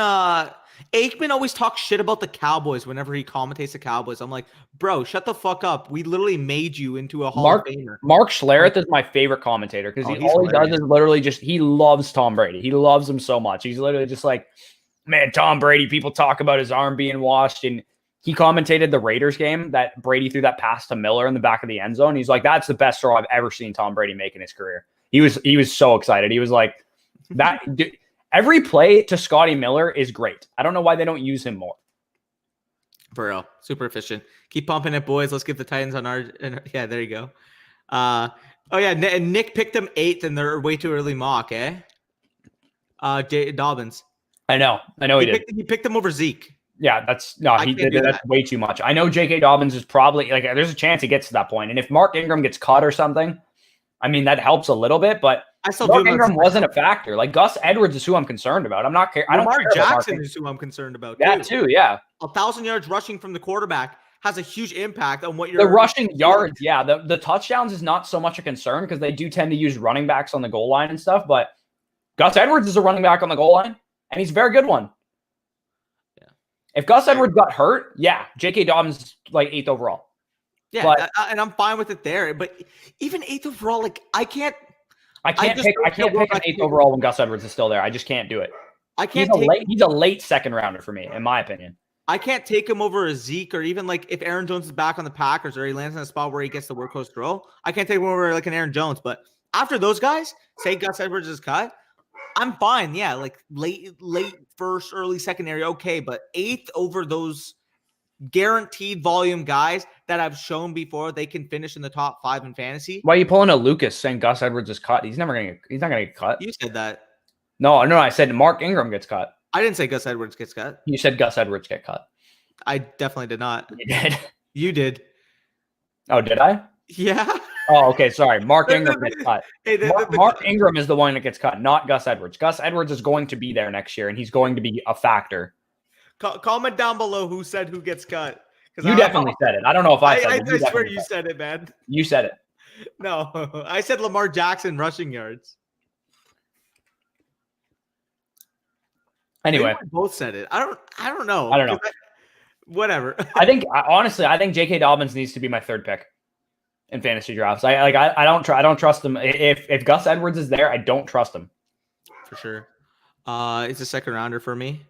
Aikman always talks shit about the Cowboys whenever he commentates the Cowboys. I'm like, bro, shut the fuck up. We literally made you into a Hall of Famer. Mark Schlereth is my favorite commentator because all he does is literally he loves Tom Brady. He loves him so much. He's literally just like, man, Tom Brady, people talk about his arm being washed. And he commentated the Raiders game that Brady threw that pass to Miller in the back of the end zone. He's like, that's the best throw I've ever seen Tom Brady make in his career. He was so excited. He was like, that. Every play to Scotty Miller is great. I don't know why they don't use him more. For real. Super efficient. Keep pumping it, boys. Let's get the Titans on our... Yeah, there you go. And Nick picked them 8th in their way too early mock, eh? Dobbins. I know he did. He picked them over Zeke. Yeah, that's way too much. I know J.K. Dobbins is probably... like, there's a chance he gets to that point. And if Mark Ingram gets caught or something, I mean, that helps a little bit, but... Mark Ingram wasn't a factor. Like Gus Edwards is who I'm concerned about. I'm not care. I don't care. Jackson is who I'm concerned about. That too, yeah. 1,000 yards rushing from the quarterback has a huge impact on what you're. The rushing yards, yeah. The touchdowns is not so much a concern because they do tend to use running backs on the goal line and stuff. But Gus Edwards is a running back on the goal line, and he's a very good one. Yeah. If Gus Edwards got hurt, yeah, J.K. Dobbins is like 8th overall. Yeah, and I'm fine with it there. But even 8th overall, like I can't pick an 8th overall when Gus Edwards is still there. I just can't do it. He's a late second rounder for me, in my opinion. I can't take him over a Zeke or even like if Aaron Jones is back on the Packers or he lands in a spot where he gets the workhorse role. I can't take him over like an Aaron Jones. But after those guys, say Gus Edwards is cut, I'm fine. Yeah, like late first, early second area, okay. But 8th over those guaranteed volume guys that I've shown before they can finish in the top 5 in fantasy. Why are you pulling a Lucas saying Gus Edwards is cut? He's not gonna get cut. You said that. No, I said Mark Ingram gets cut. I didn't say Gus Edwards gets cut. You said Gus Edwards get cut. I definitely did not. You did. You did. Oh, did I? Yeah. Oh, okay. Sorry. Mark Ingram gets cut. Hey, Mark Ingram is the one that gets cut, not Gus Edwards. Gus Edwards is going to be there next year, and he's going to be a factor. Comment down below who said who gets cut. You definitely said it. I don't know if I said it. I swear you said it, man. You said it. No, I said Lamar Jackson rushing yards. Anyway, we both said it. I don't know. I don't know. Whatever. I think J.K. Dobbins needs to be my third pick in fantasy drafts. I don't trust him. If Gus Edwards is there, I don't trust him. For sure. It's a second rounder for me.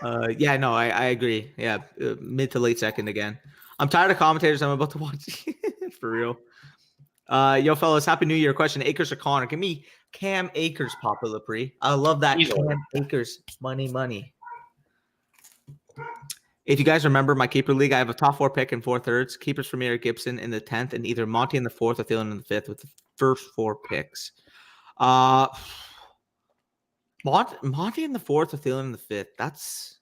Yeah, no, I agree. Yeah, mid to late second again. I'm tired of commentators. I'm about to watch for real. Yo, fellas, happy New Year. Question: Akers or Connor? Give me Cam Akers, Papa Lepre. I love that. Cam Akers, money. If you guys remember my keeper league, I have a top 4 pick in 4 thirds. Keepers for me are Gibson in the 10th, and either Monty in the 4th or Thielen in the 5th with the first 4 picks. Monty in the 4th or Thielen in the 5th. That's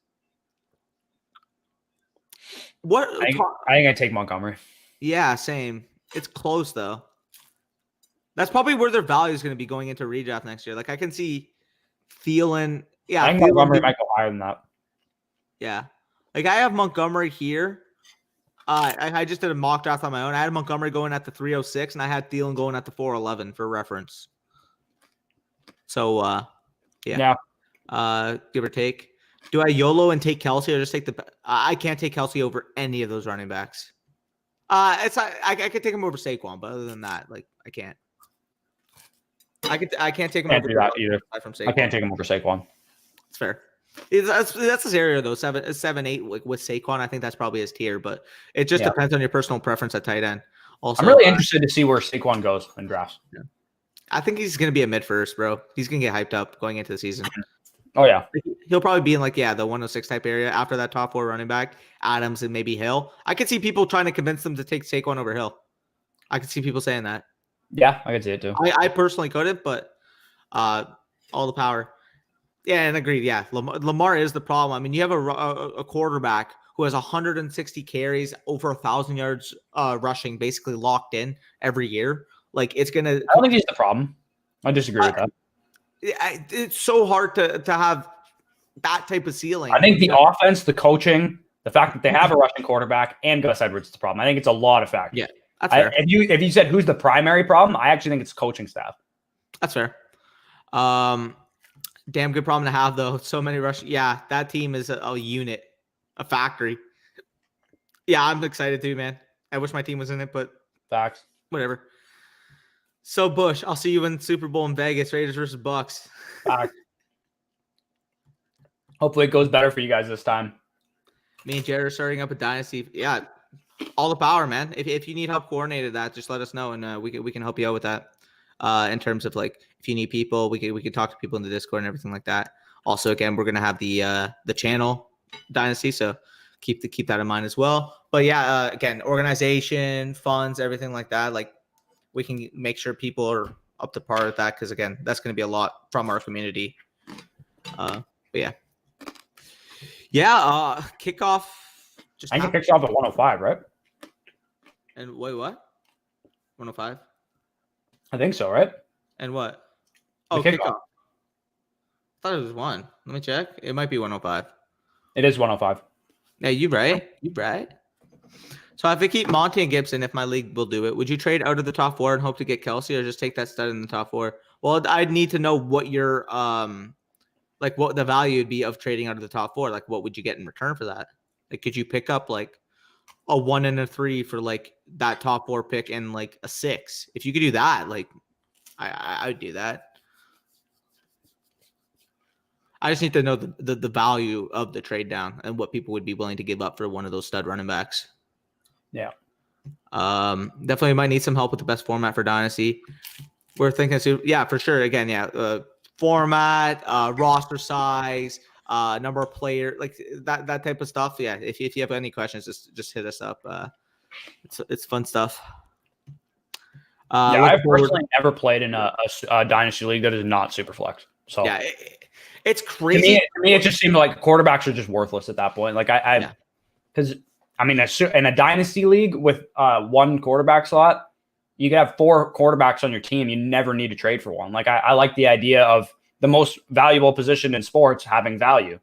what I think I take Montgomery. Yeah, same. It's close though. That's probably where their value is going to be going into redraft next year. Like I can see Thielen. Yeah, I think Montgomery might go higher than that. Yeah, like I have Montgomery here. I just did a mock draft on my own. I had Montgomery going at the 306, and I had Thielen going at the 411 for reference. So, yeah. Give or take. Do I YOLO and take Kelce, or just take the? I can't take Kelce over any of those running backs. I could take him over Saquon, but other than that, like I can't. I can't take him over that either. From Saquon. I can't take him over Saquon. It's fair. That's his area though. 7-8 like with Saquon. I think that's probably his tier, but it just depends on your personal preference at tight end. Also, I'm really interested to see where Saquon goes in drafts. Yeah. I think he's gonna be a mid first, bro. He's gonna get hyped up going into the season. Oh yeah, he'll probably be in like the 106 type area after that top 4 running back, Adams and maybe Hill. I could see people trying to convince them to take Saquon over Hill. I could see people saying that. Yeah, I could see it too. I personally couldn't, but all the power. Yeah, and agreed. Yeah, Lamar is the problem. I mean, you have a quarterback who has 160 carries, over 1,000 yards rushing, basically locked in every year. Like it's gonna. I don't think he's the problem. I disagree with that. It's so hard to have that type of ceiling. I think the offense, the coaching, the fact that they have a rushing quarterback, and Gus Edwards is the problem. I think it's a lot of factors. Yeah, that's fair. If you said who's the primary problem, I actually think it's coaching staff. That's fair. Damn good problem to have though. So many rushing. Yeah, that team is a unit, a factory. Yeah, I'm excited too, man. I wish my team was in it, but facts. Whatever. So Bush, I'll see you in Super Bowl in Vegas. Raiders versus Bucks. Hopefully it goes better for you guys this time. Me and Jared are starting up a dynasty. Yeah, all the power, man. If you need help coordinating that, just let us know, and we can help you out with that. In terms of like if you need people, we can talk to people in the Discord and everything like that. Also, again, we're gonna have the channel dynasty, so keep that in mind as well. But yeah, again, organization, funds, everything like that. Like we can make sure people are up to par with that because again, that's gonna be a lot from our community. But yeah. Yeah, kickoff. I think it kicks off at 105, right? And wait, what? 105? I think so, right? And what? Oh, kickoff. I thought it was 1. Let me check. It might be 105. It is 105. Yeah, you right. You right. So if I keep Monty and Gibson, if my league will do it, would you trade out of the top 4 and hope to get Kelce, or just take that stud in the top 4? Well, I'd need to know what your like what the value would be of trading out of the top 4. Like, what would you get in return for that? Like, could you pick up like a 1 and a 3 for like that top 4 pick and like a 6? If you could do that, like I would do that. I just need to know the value of the trade down and what people would be willing to give up for one of those stud running backs. Yeah. Definitely might need some help with the best format for Dynasty. We're thinking, yeah, for sure. Again, yeah. Format, roster size, number of players, like that type of stuff. Yeah. If you have any questions, just hit us up. It's fun stuff. Yeah, I've personally never played in a Dynasty league that is not Superflex. So yeah, it's crazy. To me, it just seemed like quarterbacks are just worthless at that point. Like because I mean, in a dynasty league with one quarterback slot, you could have 4 quarterbacks on your team. You never need to trade for one. Like I like the idea of the most valuable position in sports having value.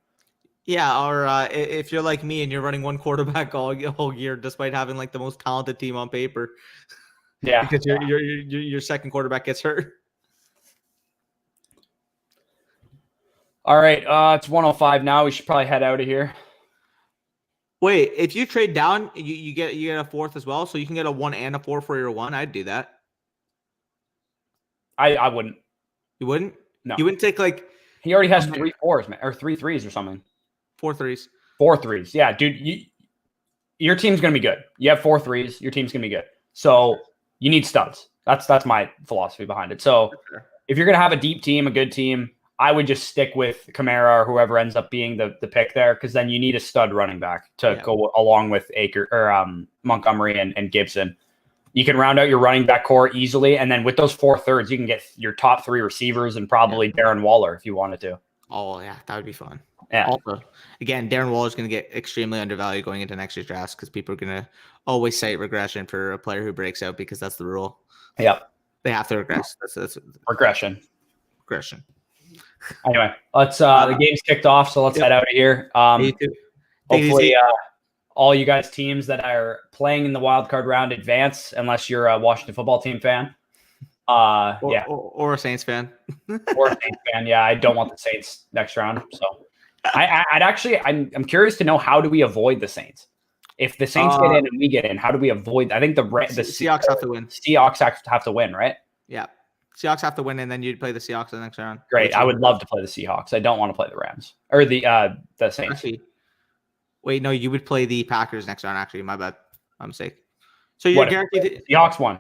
Yeah, or if you're like me and you're running one quarterback all whole year, despite having like the most talented team on paper, Yeah, because your second quarterback gets hurt. All right, it's 1:05 now. We should probably head out of here. Wait, if you trade down, you get a 4th as well, so you can get a 1 and a 4 for your 1. I'd do that. I wouldn't. You wouldn't? No. You wouldn't take like. He already has 3 4s, man, or 3 3s or something. 4 3s. 4 3s. Yeah, dude. Your team's gonna be good. You have 4 3s. Your team's gonna be good. So you need studs. That's my philosophy behind it. So if you're gonna have a deep team, a good team, I would just stick with Kamara or whoever ends up being the pick there, because then you need a stud running back to go along with Montgomery and Gibson. You can round out your running back core easily, and then with those 4 thirds, you can get your top 3 receivers and probably Darren Waller if you wanted to. Oh yeah, that would be fun. Yeah. Also, again, Darren Waller is going to get extremely undervalued going into next year's drafts because people are going to always cite regression for a player who breaks out because that's the rule. Yep. They have to regress. That's regression. Anyway, let's the game's kicked off, so let's head out of here. Hopefully all you guys teams that are playing in the wild card round advance, unless you're a Washington football team fan. Or a Saints fan. Or a Saints fan. Yeah, I don't want the Saints next round. So I'm curious to know, how do we avoid the Saints? If the Saints get in and we get in, how do we avoid? I think the Seahawks have to win. Seahawks have to win, right? Yeah. Seahawks have to win, and then you'd play the Seahawks the next round. Great. I would love to play the Seahawks. I don't want to play the Rams or the Saints. Actually, wait, no, you would play the Packers next round. Actually, my bad. My mistake. So you're guaranteed. Seahawks won.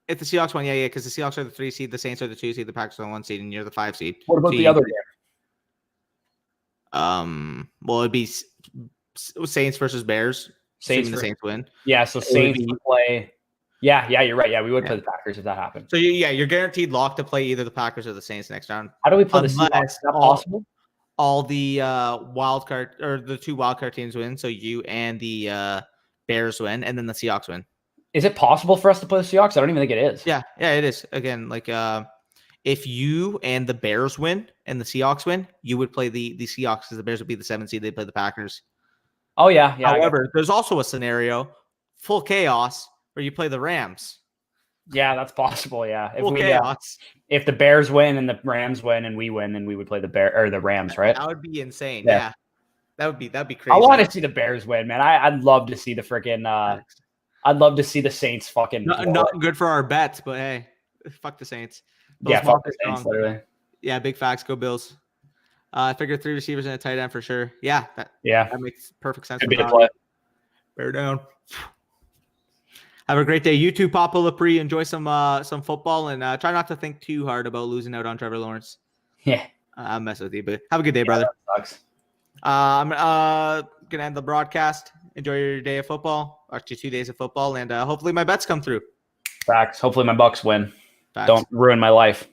If the Seahawks won, yeah, because the Seahawks are the 3 seed, the Saints are the 2 seed, the Packers are the 1 seed, and you're the 5 seed. What about the other game? Well, it'd be Saints versus Bears. The Saints win. Yeah, so Saints would play. Yeah, you're right. Yeah, we would play the Packers if that happened. So you're guaranteed locked to play either the Packers or the Saints next round. How do we play the Seahawks? Is that possible? All the wild card or the 2 wild card teams win, so you and the Bears win, and then the Seahawks win. Is it possible for us to play the Seahawks? I don't even think it is. Yeah, it is. Again, like if you and the Bears win and the Seahawks win, you would play the Seahawks because the Bears would be the 7th seed. They play the Packers. Oh yeah. However, there's also a scenario, full chaos, where you play the Rams. Yeah, that's possible. Yeah, full chaos. If the Bears win and the Rams win and we win, then we would play the Rams, right? That would be insane. Yeah. That'd be crazy. I want to see the Bears win, man. I'd love to see the freaking. I'd love to see the Saints fucking. Not good for our bets, but hey, fuck the Saints. Fuck the Saints, literally. Yeah, big facts. Go Bills. I figured 3 receivers and a tight end for sure. Yeah, that makes perfect sense. Could be the play. Bear down. Have a great day. You too, Papa Lepre. Enjoy some football and try not to think too hard about losing out on Trevor Lawrence. Yeah, I'll mess with you, but have a good day, brother. Sucks. I'm gonna end the broadcast. Enjoy your day of football, or 2 days of football, and hopefully my bets come through. Facts. Hopefully my Bucks win. Facts. Don't ruin my life.